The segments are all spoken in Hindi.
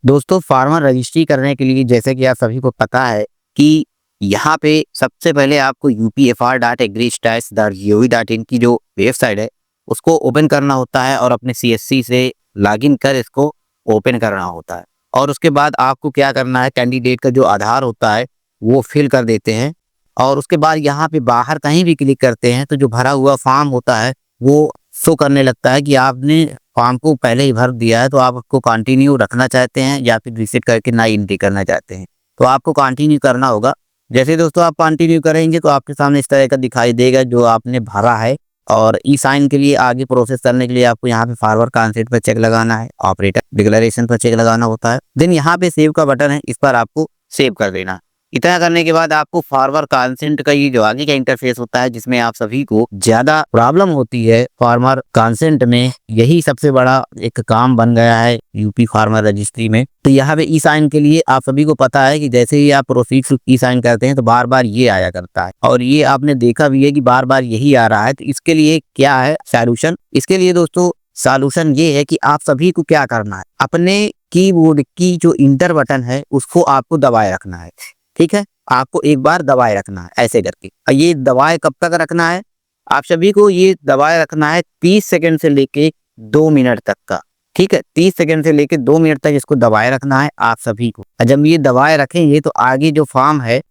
दोस्तों फार्मर रजिस्ट्री करने के लिए जैसे कि आप सभी को पता है कि यहाँ पे सबसे पहले आपको upfr.agri-stats.gov.in की जो वेबसाइट है उसको ओपन करना होता है और अपने सीएससी से लॉगिन कर इसको ओपन करना होता है। और उसके बाद आपको क्या करना है, कैंडिडेट का जो आधार होता है वो फिल कर देते हैं और उसके बाद यहाँ पे बाहर कहीं भी क्लिक करते हैं तो जो भरा हुआ फॉर्म होता है वो शो करने लगता है कि आपने फॉर्म को पहले ही भर दिया है, तो आप उसको कंटिन्यू रखना चाहते हैं या फिर रिसेट करके नई एंट्री करना चाहते हैं, तो आपको कंटिन्यू करना होगा। जैसे दोस्तों आप कंटिन्यू करेंगे तो आपके सामने इस तरह का दिखाई देगा जो आपने भरा है। और ई साइन के लिए आगे प्रोसेस करने के लिए आपको यहाँ पे फॉरवर्ड कॉन्सेप्ट पर चेक लगाना है, ऑपरेटर डिक्लेरेशन पर चेक लगाना होता है, देन यहाँ पे सेव का बटन है, इस पर आपको सेव कर देना। इतना करने के बाद आपको फार्मर कंसेंट का ये जो आगे का इंटरफेस होता है जिसमें आप सभी को ज्यादा प्रॉब्लम होती है फार्मर कंसेंट में, यही सबसे बड़ा एक काम बन गया है यूपी फार्मर रजिस्ट्री में। तो यहाँ पे ई साइन के लिए आप सभी को पता है कि जैसे ही आप प्रोसीड टू ई साइन करते हैं तो बार बार ये आया करता है और ये आपने देखा भी है कि बार बार यही आ रहा है। तो इसके लिए क्या है सॉल्यूशन? इसके लिए दोस्तों सॉल्यूशन ये है कि आप सभी को क्या करना है, अपने कीबोर्ड की जो इंटर बटन है उसको आपको दबाए रखना है। ठीक है, आपको एक बार दबाए रखना है ऐसे करके। और ये दबाए कब तक रखना है? आप सभी को ये दबाए रखना है 30 सेकंड से लेके 2 मिनट तक का। ठीक है, 30 सेकंड से लेके 2 मिनट तक इसको दबाए रखना है आप सभी को। और जब ये दबाए रखेंगे तो आगे जो फॉर्म है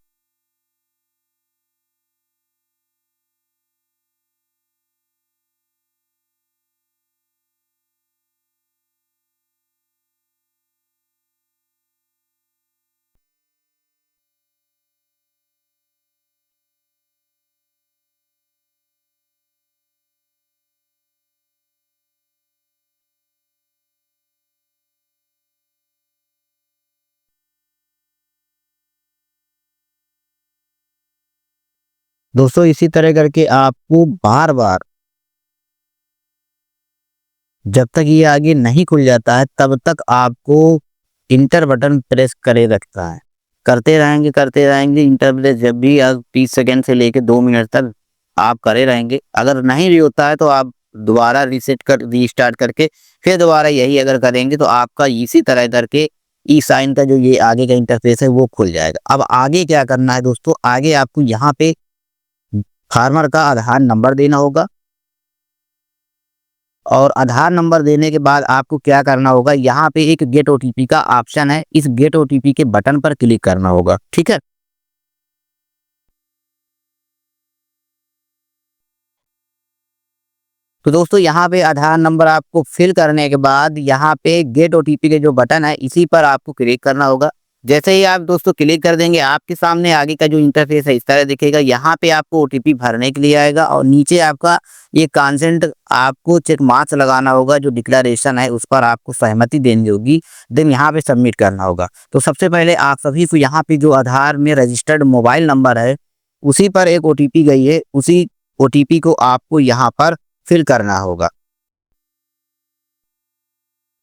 दोस्तों इसी तरह करके आपको बार बार जब तक ये आगे नहीं खुल जाता है तब तक आपको इंटर बटन प्रेस करे रखता है। करते रहेंगे इंटर प्रेस, जब भी आप 30 सेकंड से लेके 2 मिनट तक आप करे रहेंगे। अगर नहीं भी होता है तो आप दोबारा रीस्टार्ट करके फिर दोबारा यही अगर करेंगे तो आपका इसी तरह करके ई साइन का जो ये आगे का इंटरफेस है वो खुल जाएगा। अब आगे क्या करना है दोस्तों, आगे आपको यहाँ पे फार्मर का आधार नंबर देना होगा और आधार नंबर देने के बाद आपको क्या करना होगा, यहाँ पे एक गेट ओटीपी का ऑप्शन है, इस गेट ओटीपी के बटन पर क्लिक करना होगा। ठीक है, तो दोस्तों यहाँ पे आधार नंबर आपको फिल करने के बाद यहाँ पे गेट ओटीपी के जो बटन है इसी पर आपको क्लिक करना होगा। जैसे ही आप दोस्तों क्लिक कर देंगे आपके सामने आगे का जो इंटरफेस है इस तरह दिखेगा। यहाँ पे आपको ओटीपी भरने के लिए आएगा और नीचे आपका ये कंसेंट आपको चेक मार्क्स लगाना होगा, जो डिक्लेरेशन है उस पर आपको सहमति देनी होगी, देन यहाँ पे सबमिट करना होगा। तो सबसे पहले आप सभी को यहाँ पे जो आधार में रजिस्टर्ड मोबाइल नंबर है उसी पर एक ओटीपी गई है, उसी ओटीपी को आपको यहाँ पर फिल करना होगा।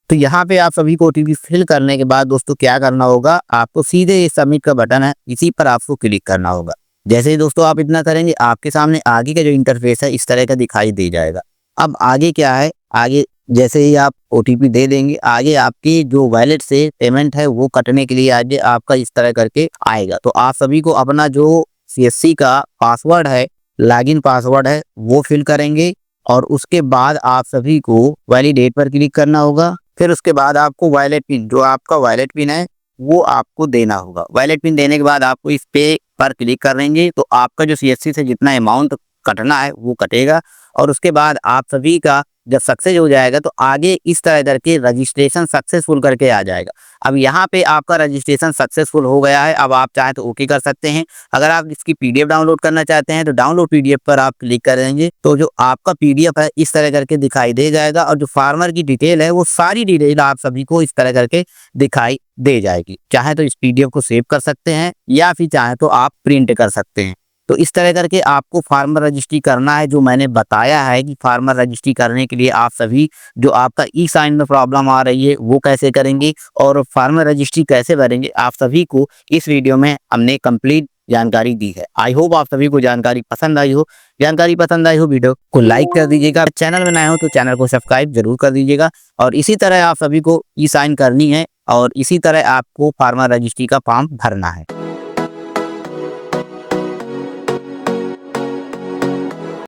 तो यहाँ पे आप सभी को ओटीपी फिल करने के बाद दोस्तों क्या करना होगा, आपको सीधे ये सबमिट का बटन है इसी पर आपको क्लिक करना होगा। जैसे ही दोस्तों आप इतना करेंगे आपके सामने आगे का जो इंटरफेस है इस तरह का दिखाई दे जाएगा। अब आगे क्या है, आगे जैसे ही आप ओटीपी दे देंगे आगे आपकी जो वॉलेट से पेमेंट है वो कटने के लिए आगे आपका इस तरह करके आएगा। तो आप सभी को अपना जो सीएससी का पासवर्ड है, लॉगिन पासवर्ड है वो फिल करेंगे और उसके बाद आप सभी को वैलिडेट पर क्लिक करना होगा। फिर उसके बाद आपको वॉलेट पिन, जो आपका वॉलेट पिन है वो आपको देना होगा। वॉलेट पिन देने के बाद आपको इस पे पर क्लिक करेंगे तो आपका जो सीएससी से जितना अमाउंट कटना है वो कटेगा और उसके बाद आप सभी का जब सक्सेस हो जाएगा तो आगे इस तरह करके रजिस्ट्रेशन सक्सेसफुल करके आ जाएगा। अब यहाँ पे आपका रजिस्ट्रेशन सक्सेसफुल हो गया है। अब आप चाहें तो ओके कर सकते हैं। अगर आप इसकी पीडीएफ डाउनलोड करना चाहते हैं तो डाउनलोड पीडीएफ पर आप क्लिक करेंगे तो जो आपका पीडीएफ है इस तरह करके दिखाई दे जाएगा और जो फार्मर की डिटेल है वो सारी डिटेल आप सभी को इस तरह करके दिखाई दे जाएगी। चाहे तो इस पीडीएफ को सेव कर सकते हैं या फिर चाहे तो आप प्रिंट कर सकते हैं। तो इस तरह करके आपको फार्मर रजिस्ट्री करना है, जो मैंने बताया है कि फार्मर रजिस्ट्री करने के लिए आप सभी जो आपका ई साइन में प्रॉब्लम आ रही है वो कैसे करेंगे और फार्मर रजिस्ट्री कैसे भरेंगे, आप सभी को इस वीडियो में हमने कंप्लीट जानकारी दी है। आई होप आप सभी को जानकारी पसंद आई हो। जानकारी पसंद आई हो वीडियो को लाइक कर दीजिएगा, चैनल में नए हो तो चैनल को सब्सक्राइब जरूर कर दीजिएगा और इसी तरह आप सभी को ई साइन करनी है और इसी तरह आपको फार्मर रजिस्ट्री का फॉर्म भरना है।